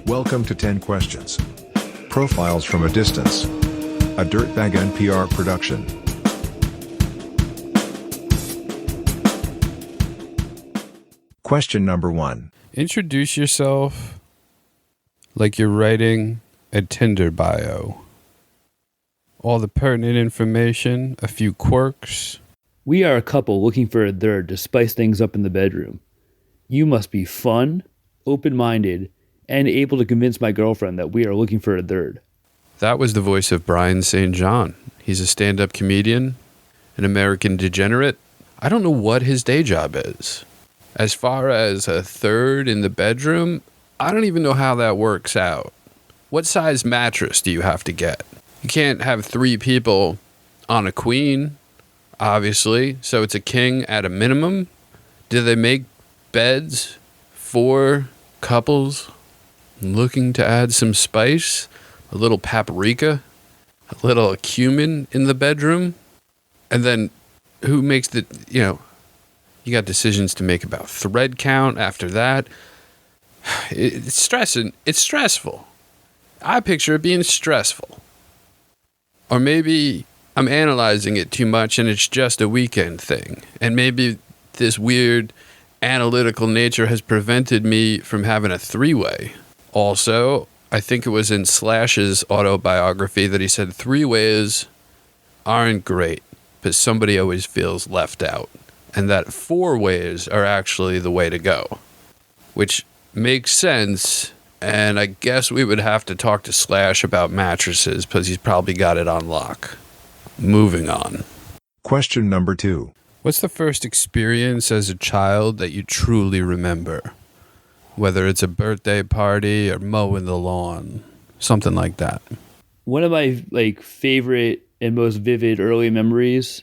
Welcome to 10 Questions. Profiles from a Distance. A Dirtbag NPR production. Question number 1. Introduce yourself like you're writing a Tinder bio. All the pertinent information, a few quirks. We are a couple looking for a third to spice things up in the bedroom. You must be fun, open-minded, and able to convince my girlfriend that we are looking for a third. That was the voice of Brian St. John. He's a stand-up comedian, an American degenerate. I don't know what his day job is. As far as a third in the bedroom, I don't even know how that works out. What size mattress do you have to get? You can't have 3 people on a queen, obviously, so it's a king at a minimum. Do they make beds for couples looking to add some spice? A little paprika? A little cumin in the bedroom? And then who makes the, you got decisions to make about thread count after that. It's stressing. It's stressful. I picture it being stressful. Or maybe I'm analyzing it too much and it's just a weekend thing. And maybe this weird analytical nature has prevented me from having a 3-way. Also, I think it was in Slash's autobiography that he said 3-ways aren't great, but somebody always feels left out. And that 4-ways are actually the way to go. Which makes sense, and I guess we would have to talk to Slash about mattresses, because he's probably got it on lock. Moving on. Question number 2. What's the first experience as a child that you truly remember? Whether it's a birthday party or mowing the lawn, something like that. One of my favorite and most vivid early memories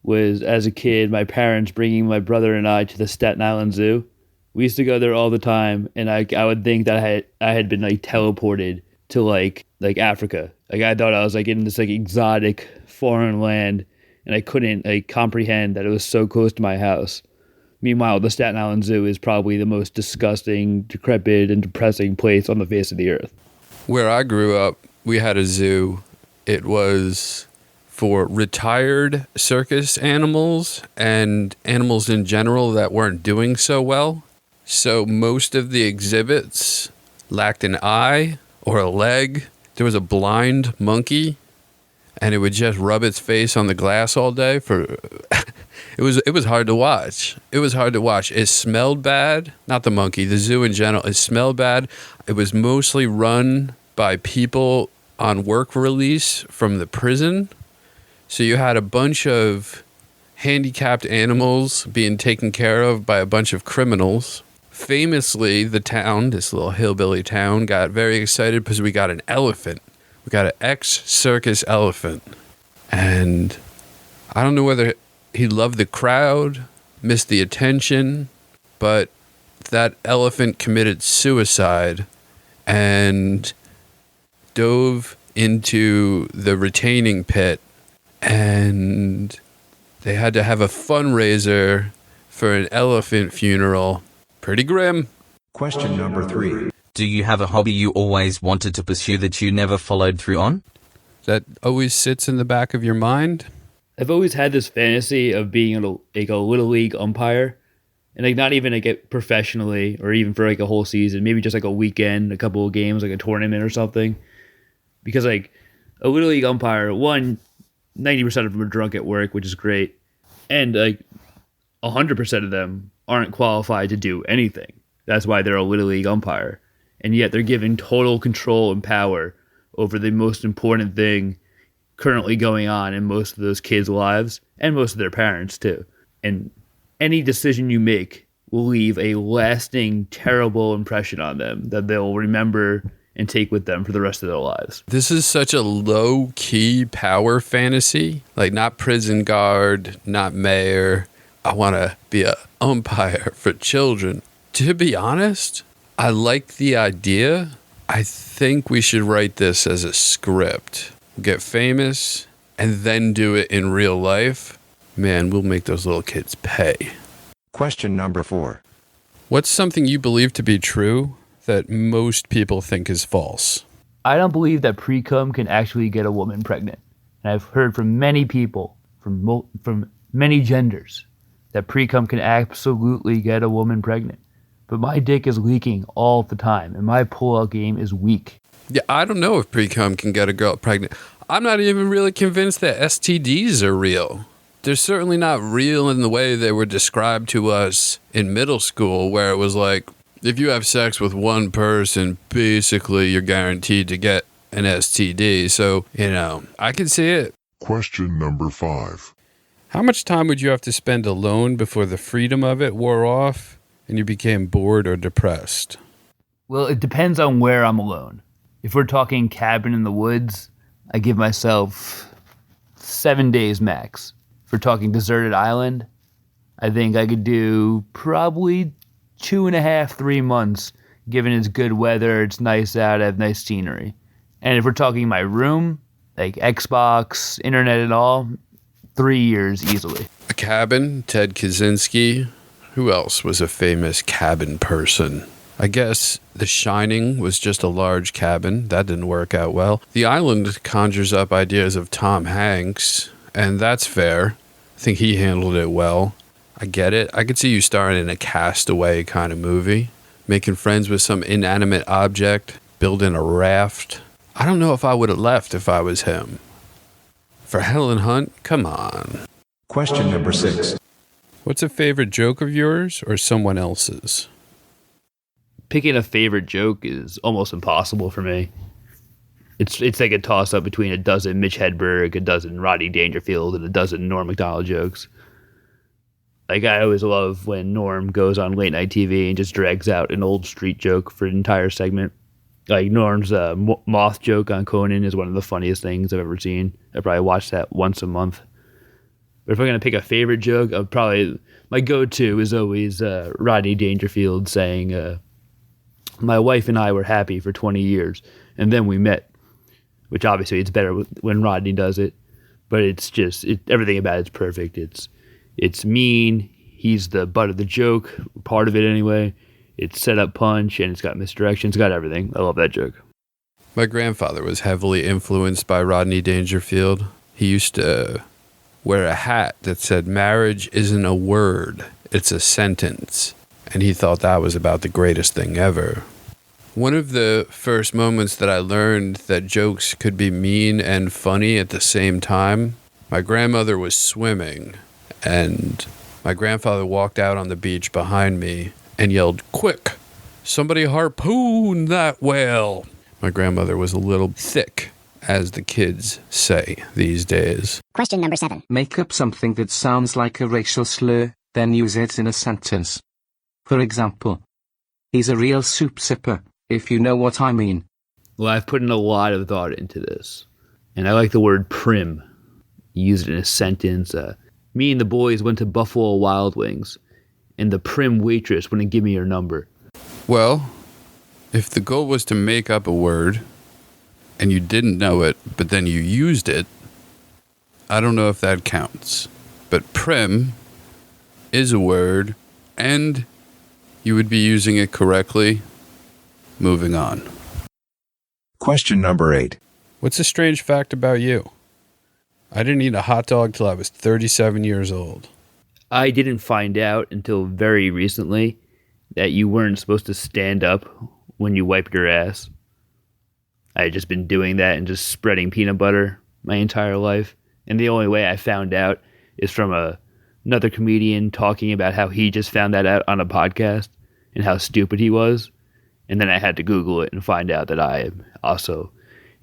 was, as a kid, my parents bringing my brother and I to the Staten Island Zoo. We used to go there all the time, and I would think that I had been teleported to Africa. I thought I was in this exotic foreign land, and I couldn't comprehend that it was so close to my house. Meanwhile, the Staten Island Zoo is probably the most disgusting, decrepit, and depressing place on the face of the earth. Where I grew up, we had a zoo. It was for retired circus animals and animals in general that weren't doing so well. So most of the exhibits lacked an eye or a leg. There was a blind monkey, and it would just rub its face on the glass all day for... It was hard to watch. It was hard to watch. It smelled bad. Not the monkey, the zoo in general. It smelled bad. It was mostly run by people on work release from the prison. So you had a bunch of handicapped animals being taken care of by a bunch of criminals. Famously, the town, this little hillbilly town, got very excited because we got an elephant. We got an ex-circus elephant. And I don't know whether he loved the crowd, missed the attention, but that elephant committed suicide and dove into the retaining pit, and they had to have a fundraiser for an elephant funeral. Pretty grim. Question number 3. Do you have a hobby you always wanted to pursue that you never followed through on? That always sits in the back of your mind? I've always had this fantasy of being a Little League umpire, and not even professionally or even for a whole season, maybe just a weekend, a couple of games, a tournament or something. Because a Little League umpire, 90% of them are drunk at work, which is great, and 100% of them aren't qualified to do anything. That's why they're a Little League umpire, and yet they're given total control and power over the most important thing currently going on in most of those kids' lives, and most of their parents too. And any decision you make will leave a lasting, terrible impression on them that they'll remember and take with them for the rest of their lives. This is such a low-key power fantasy. Not prison guard, not mayor. I want to be an umpire for children. To be honest, I like the idea. I think we should write this as a script. Get famous, and then do it in real life. Man, we'll make those little kids pay. Question number 4. What's something you believe to be true that most people think is false? I don't believe that pre-cum can actually get a woman pregnant. And I've heard from many people, from many genders, that pre-cum can absolutely get a woman pregnant. But my dick is leaking all the time, and my pull-out game is weak. Yeah, I don't know if pre-cum can get a girl pregnant. I'm not even really convinced that STDs are real. They're certainly not real in the way they were described to us in middle school, where it was like, if you have sex with one person, basically you're guaranteed to get an STD. So, I can see it. Question number 5. How much time would you have to spend alone before the freedom of it wore off and you became bored or depressed? Well, it depends on where I'm alone. If we're talking cabin in the woods, I give myself 7 days max. If we're talking deserted island, I think I could do probably 2.5, 3 months, given it's good weather, it's nice out, I have nice scenery. And if we're talking my room, like Xbox, internet and all, 3 years easily. A cabin, Ted Kaczynski. Who else was a famous cabin person? I guess The Shining was just a large cabin. That didn't work out well. The Island conjures up ideas of Tom Hanks, and that's fair. I think he handled it well. I get it. I could see you starring in a Castaway kind of movie, making friends with some inanimate object, building a raft. I don't know if I would have left if I was him. For Helen Hunt, come on. Question number 6. What's a favorite joke of yours or someone else's? Picking a favorite joke is almost impossible for me. It's like a toss-up between a dozen Mitch Hedberg, a dozen Rodney Dangerfield, and a dozen Norm Macdonald jokes. Like, I always love when Norm goes on late night TV and just drags out an old street joke for an entire segment. Like, Norm's moth joke on Conan is one of the funniest things I've ever seen. I probably watch that once a month. But if I'm going to pick a favorite joke, my go-to is always Rodney Dangerfield saying, my wife and I were happy for 20 years, and then we met. Which obviously it's better when Rodney does it. But it's just, everything about it's perfect. It's mean. He's the butt of the joke, part of it anyway. It's set up punch, and it's got misdirection. It's got everything. I love that joke. My grandfather was heavily influenced by Rodney Dangerfield. He used to wear a hat that said, "Marriage isn't a word, it's a sentence." And he thought that was about the greatest thing ever. One of the first moments that I learned that jokes could be mean and funny at the same time, my grandmother was swimming, and my grandfather walked out on the beach behind me and yelled, "Quick, somebody harpoon that whale." My grandmother was a little thick, as the kids say these days. Question number 7. Make up something that sounds like a racial slur, then use it in a sentence. For example, he's a real soup sipper, if you know what I mean. Well, I've put in a lot of thought into this. And I like the word prim. Use it in a sentence. Me and the boys went to Buffalo Wild Wings, and the prim waitress wouldn't give me her number. Well, if the goal was to make up a word, and you didn't know it, but then you used it, I don't know if that counts. But prim is a word, and you would be using it correctly. Moving on. Question number 8. What's a strange fact about you? I didn't eat a hot dog till I was 37 years old. I didn't find out until very recently that you weren't supposed to stand up when you wiped your ass. I had just been doing that and just spreading peanut butter my entire life. And the only way I found out is from another comedian talking about how he just found that out on a podcast and how stupid he was. And then I had to Google it and find out that I am also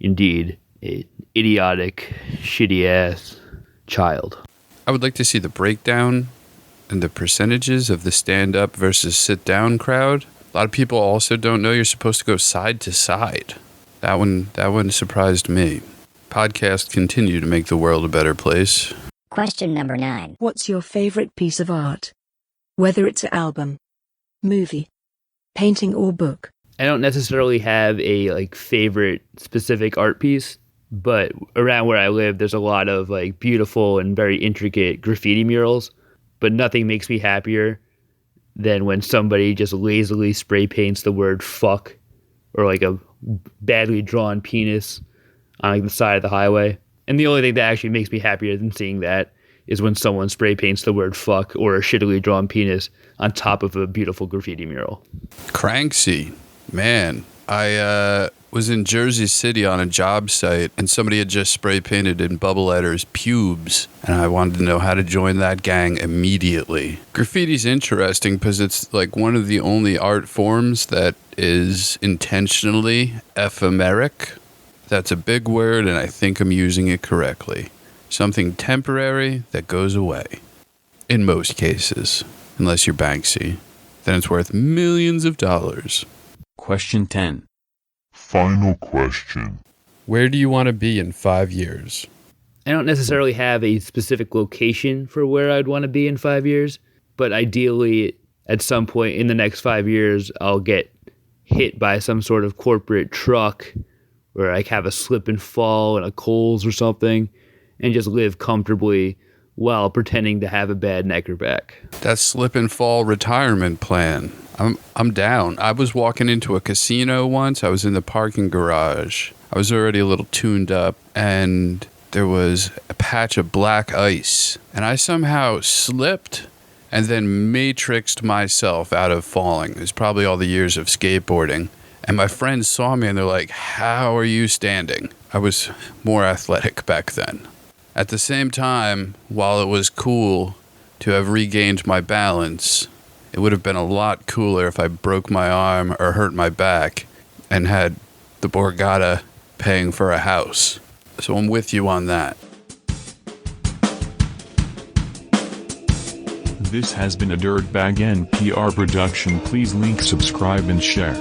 indeed an idiotic, shitty-ass child. I would like to see the breakdown and the percentages of the stand-up versus sit-down crowd. A lot of people also don't know you're supposed to go side to side. That one surprised me. Podcasts continue to make the world a better place. Question number 9. What's your favorite piece of art? Whether it's an album, movie, painting, or book. I don't necessarily have a favorite specific art piece, but around where I live, there's a lot of beautiful and very intricate graffiti murals. But nothing makes me happier than when somebody just lazily spray paints the word fuck or like a badly drawn penis on like the side of the highway. And the only thing that actually makes me happier than seeing that is when someone spray paints the word fuck or a shittily drawn penis on top of a beautiful graffiti mural. Cranksy. Man, I was in Jersey City on a job site, and somebody had just spray painted in bubble letters pubes, and I wanted to know how to join that gang immediately. Graffiti's interesting because it's like one of the only art forms that is intentionally ephemeric. That's a big word, and I think I'm using it correctly. Something temporary that goes away. In most cases, unless you're Banksy, then it's worth millions of dollars. Question 10. Final question. Where do you want to be in 5 years? I don't necessarily have a specific location for where I'd want to be in 5 years, but ideally at some point in the next 5 years, I'll get hit by some sort of corporate truck where I have a slip and fall in a Kohl's or something and just live comfortably while pretending to have a bad neck or back. That slip and fall retirement plan. I'm down. I was walking into a casino once. I was in the parking garage. I was already a little tuned up, and there was a patch of black ice, and I somehow slipped and then matrixed myself out of falling. It was probably all the years of skateboarding. And my friends saw me and they're like, "How are you standing?" I was more athletic back then. At the same time, while it was cool to have regained my balance, it would have been a lot cooler if I broke my arm or hurt my back and had the Borgata paying for a house. So I'm with you on that. This has been a Dirtbag NPR production. Please link, subscribe, and share.